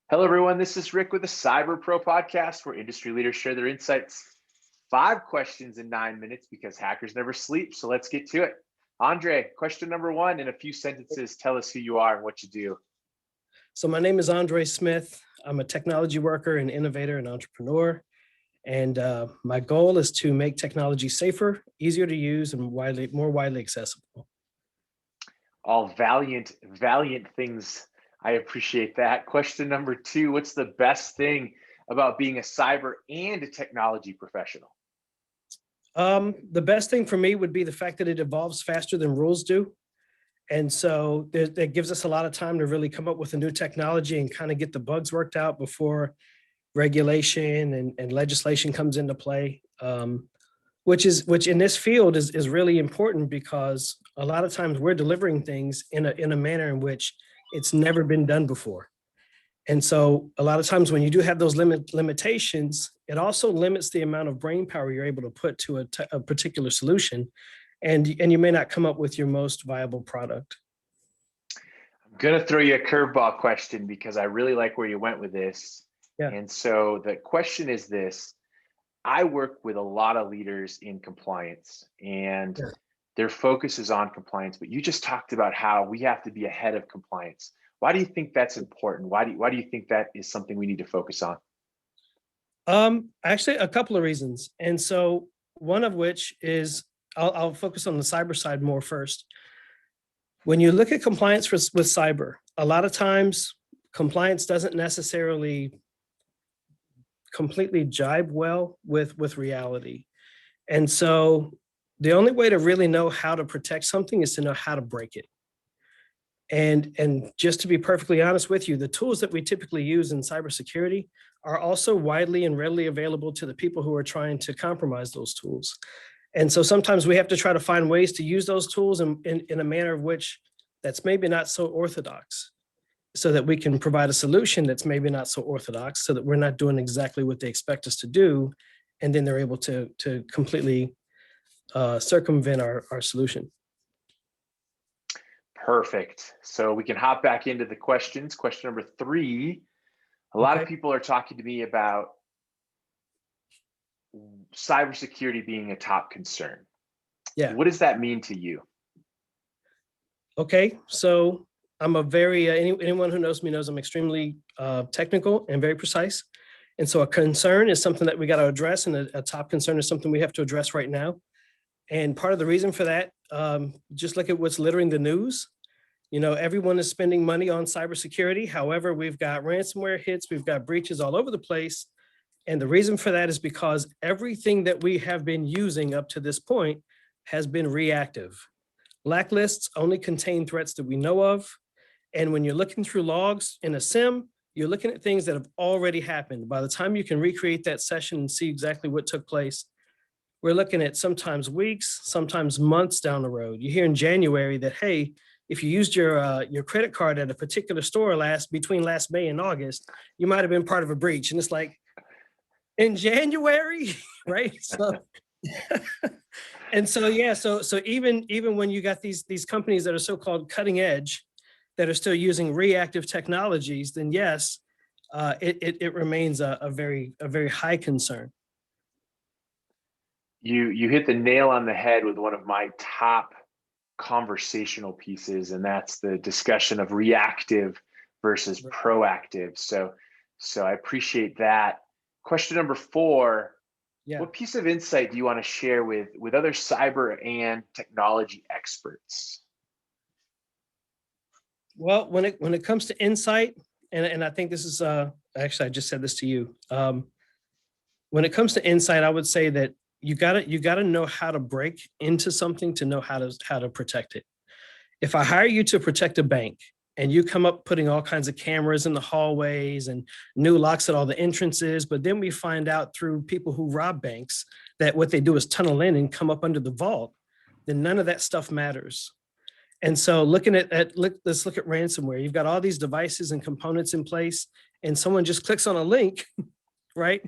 Hello, everyone. This is Rick with the Cyber Pro podcast, where industry leaders share their insights. 5 questions in 9 minutes because hackers never sleep. So let's get to it. Andre, question number one, in a few sentences, tell us who you are and what you do. So my name is Andre Smith. I'm a technology worker and innovator and entrepreneur. And my goal is to make technology safer, easier to use, and more widely accessible. All valiant things. I appreciate that. Question number two, what's the best thing about being a cyber and a technology professional? The best thing for me would be the fact that it evolves faster than rules do. And so that gives us a lot of time to really come up with a new technology and kind of get the bugs worked out before regulation and legislation comes into play, which in this field is really important because a lot of times we're delivering things in a manner in which it's never been done before. And so a lot of times when you do have those limitations, it also limits the amount of brain power you're able to put to a particular solution. And you may not come up with your most viable product. I'm going to throw you a curveball question because I really like where you went with this. Yeah. And so the question is this: I work with a lot of leaders in compliance, and their focus is on compliance, but you just talked about how we have to be ahead of compliance. Why do you think that's important? Why do you think that is something we need to focus on? Actually, a couple of reasons. And so one of which is I'll focus on the cyber side more first. When you look at compliance with cyber, a lot of times compliance doesn't necessarily completely jibe well with reality. And so the only way to really know how to protect something is to know how to break it. And just to be perfectly honest with you, the tools that we typically use in cybersecurity are also widely and readily available to the people who are trying to compromise those tools. And so sometimes we have to try to find ways to use those tools in a manner of which that's maybe not so orthodox, so that we can provide a solution that's maybe not so orthodox, so that we're not doing exactly what they expect us to do, and then they're able to completely circumvent our solution. Perfect. So we can hop back into the questions. Question number three. A lot of people are talking to me about cybersecurity being a top concern. Yeah. What does that mean to you? Okay. So I'm a very, anyone who knows me knows I'm extremely technical and very precise. And so a concern is something that we got to address, and a top concern is something we have to address right now. And part of the reason for that, just look at what's littering the news. You know, everyone is spending money on cybersecurity. However, we've got ransomware hits, we've got breaches all over the place. And the reason for that is because everything that we have been using up to this point has been reactive. Blacklists only contain threats that we know of. And when you're looking through logs in a SIM, you're looking at things that have already happened. By the time you can recreate that session and see exactly what took place, we're looking at sometimes weeks, sometimes months down the road. You hear in January that, hey, if you used your credit card at a particular store between last May and August, you might have been part of a breach. And it's like, in January, right? So, and so, yeah, so even when you got these companies that are so-called cutting edge, that are still using reactive technologies, then yes, it remains a very high concern. You hit the nail on the head with one of my top conversational pieces, and that's the discussion of reactive versus proactive. So I appreciate that. Question number four, what piece of insight do you want to share with other cyber and technology experts? Well, when it comes to insight, and I think this is actually, I just said this to you. When it comes to insight, I would say that you gotta know how to break into something to know how to protect it. If I hire you to protect a bank and you come up putting all kinds of cameras in the hallways and new locks at all the entrances, but then we find out through people who rob banks that what they do is tunnel in and come up under the vault, then none of that stuff matters. And so let's look at ransomware. You've got all these devices and components in place, and someone just clicks on a link, right?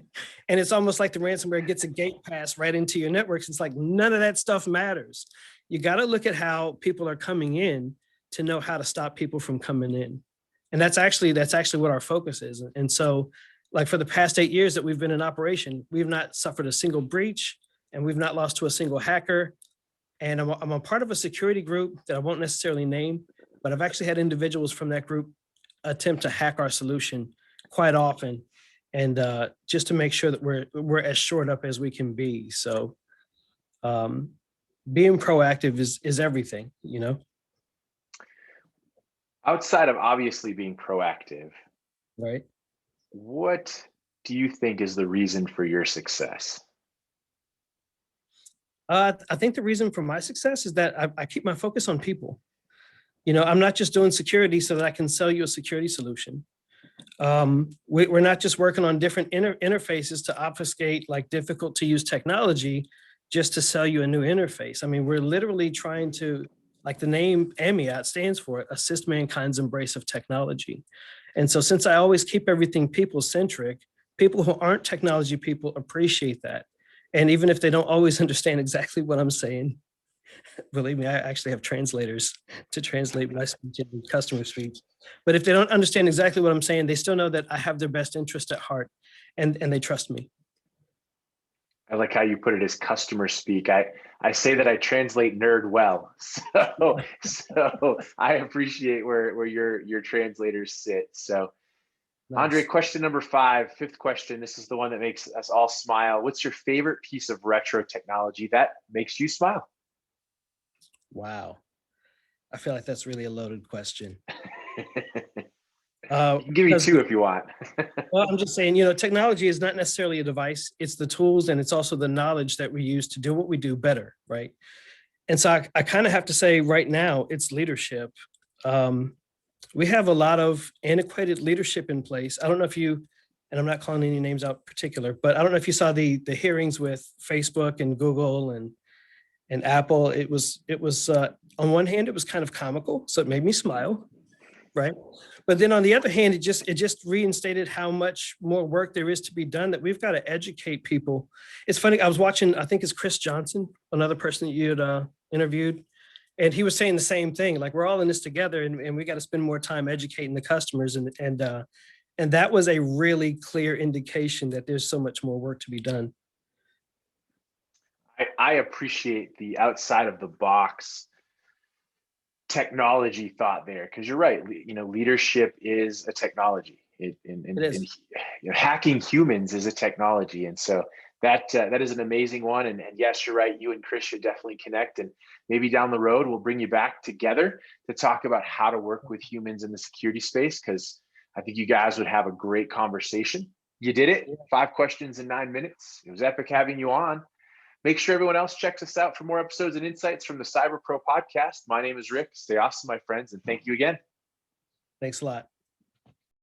And it's almost like the ransomware gets a gate pass right into your networks. It's like none of that stuff matters. You got to look at how people are coming in to know how to stop people from coming in. And that's actually what our focus is. And so, like for the past 8 years that we've been in operation, we've not suffered a single breach, and we've not lost to a single hacker. And I'm a part of a security group that I won't necessarily name, but I've actually had individuals from that group attempt to hack our solution quite often, and just to make sure that we're as shored up as we can be. So being proactive is everything, you know. Outside of obviously being proactive, Right. what do you think is the reason for your success? I think the reason for my success is that I keep my focus on people. You know, I'm not just doing security so that I can sell you a security solution. We're not just working on different interfaces to obfuscate like difficult to use technology just to sell you a new interface. I mean, we're literally trying to, like the name AMEOT stands for, assist mankind's embrace of technology. And so since I always keep everything people centric, people who aren't technology people appreciate that. And even if they don't always understand exactly what I'm saying, believe me, I actually have translators to translate my speech into customer speech. But if they don't understand exactly what I'm saying, they still know that I have their best interest at heart, and they trust me. I like how you put it as customer speak. I say that I translate nerd well. So I appreciate where your translators sit. So Andre, Nice. question number 5, fifth question. This is the one that makes us all smile. What's your favorite piece of retro technology that makes you smile? Wow. I feel like that's really a loaded question. You can give me Because 2 if you want. well, I'm just saying, you know, technology is not necessarily a device. It's the tools, and it's also the knowledge that we use to do what we do better, right? And so I kind of have to say right now, it's leadership. Um, we have a lot of antiquated leadership in place. I don't know if you, and I'm not calling any names out in particular, but I don't know if you saw the hearings with Facebook and Google and Apple. It was on one hand, it was kind of comical, so it made me smile, right? But then on the other hand, it just reinstated how much more work there is to be done, that we've got to educate people. It's funny, I was watching, I think it's Chris Johnson, another person that you had interviewed, and he was saying the same thing, like we're all in this together, and we got to spend more time educating the customers, and that was a really clear indication that there's so much more work to be done. I appreciate the outside of the box technology thought there, because you're right. You know, leadership is a technology. It is. You know, hacking humans is a technology, and so that is an amazing one. And yes, you're right. You and Chris should definitely connect, and maybe down the road we'll bring you back together to talk about how to work with humans in the security space, because I think you guys would have a great conversation. You did it. 5 questions in 9 minutes. It was epic having you on. Make sure everyone else checks us out for more episodes and insights from the Cyber Pro podcast. My name is Rick. Stay awesome, my friends, and thank you again. Thanks a lot.